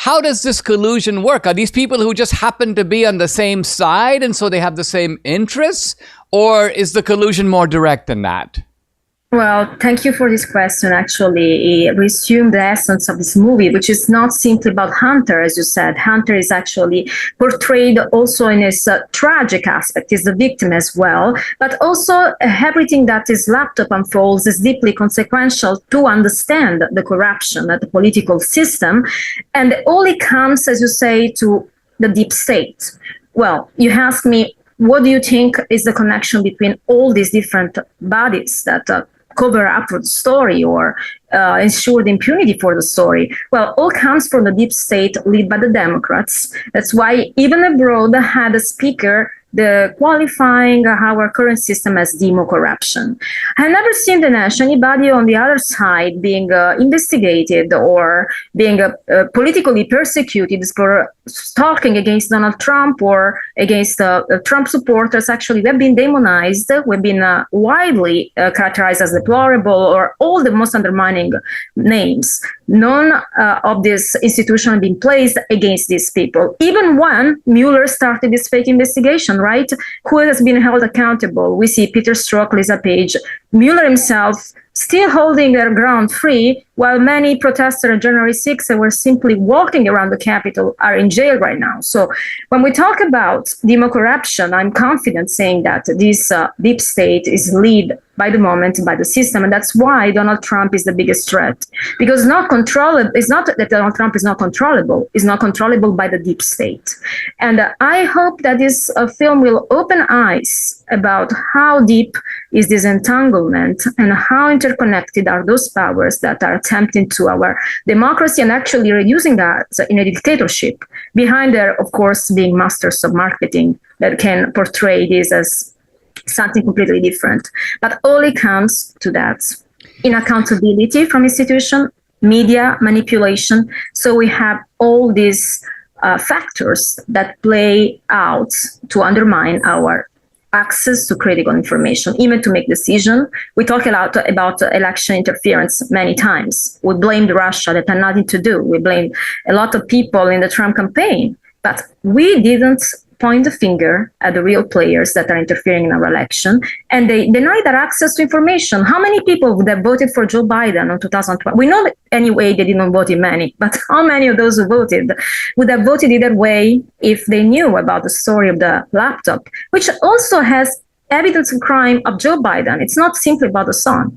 how does this collusion work? Are these people who just happen to be on the same side and so they have the same interests? Or is the collusion more direct than that? Well, thank you for this question. Actually, it resumed the essence of this movie, which is not simply about Hunter, as you said. Hunter is actually portrayed also in his tragic aspect, is the victim as well, but also everything that his laptop unfolds is deeply consequential to understand the corruption of the political system. And all it comes, as you say, to the deep state. Well, you asked me, what do you think is the connection between all these different bodies that cover up for the story or ensure the impunity for the story? Well, all comes from the deep state led by the Democrats. That's why even abroad had a speaker qualifying our current system as demo corruption. I've never seen, Dinesh, anybody on the other side being investigated or being politically persecuted for talking against Donald Trump or against Trump supporters. Actually, we've been demonized. We've been widely characterized as deplorable or all the most undermining names. None of this institution have been placed against these people. Even when Mueller started this fake investigation, right? Who has been held accountable? We see Peter Strzok, Lisa Page, Mueller himself still holding their ground free, while many protesters on January 6th were simply walking around the Capitol are in jail right now. So when we talk about demo corruption, I'm confident saying that this deep state is led by the moment by the system. And that's why Donald Trump is the biggest threat. Because it's not that Donald Trump is not controllable. It's not controllable by the deep state. And I hope that this film will open eyes about how deep is this entanglement and how interconnected are those powers that are attempting to our democracy and actually reducing us in a dictatorship. Behind there, of course, being masters of marketing that can portray this as something completely different. But all it comes to that inaccountability from institution, media manipulation. So we have all these factors that play out to undermine our access to critical information, even to make decisions. We talk a lot about election interference many times. We blamed Russia that had nothing to do. We blamed a lot of people in the Trump campaign, but we didn't point the finger at the real players that are interfering in our election, and they deny their access to information. How many people would have voted for Joe Biden in 2012? We know that anyway they didn't vote in many, but how many of those who voted would have voted either way if they knew about the story of the laptop, which also has evidence of crime of Joe Biden. It's not simply about the son.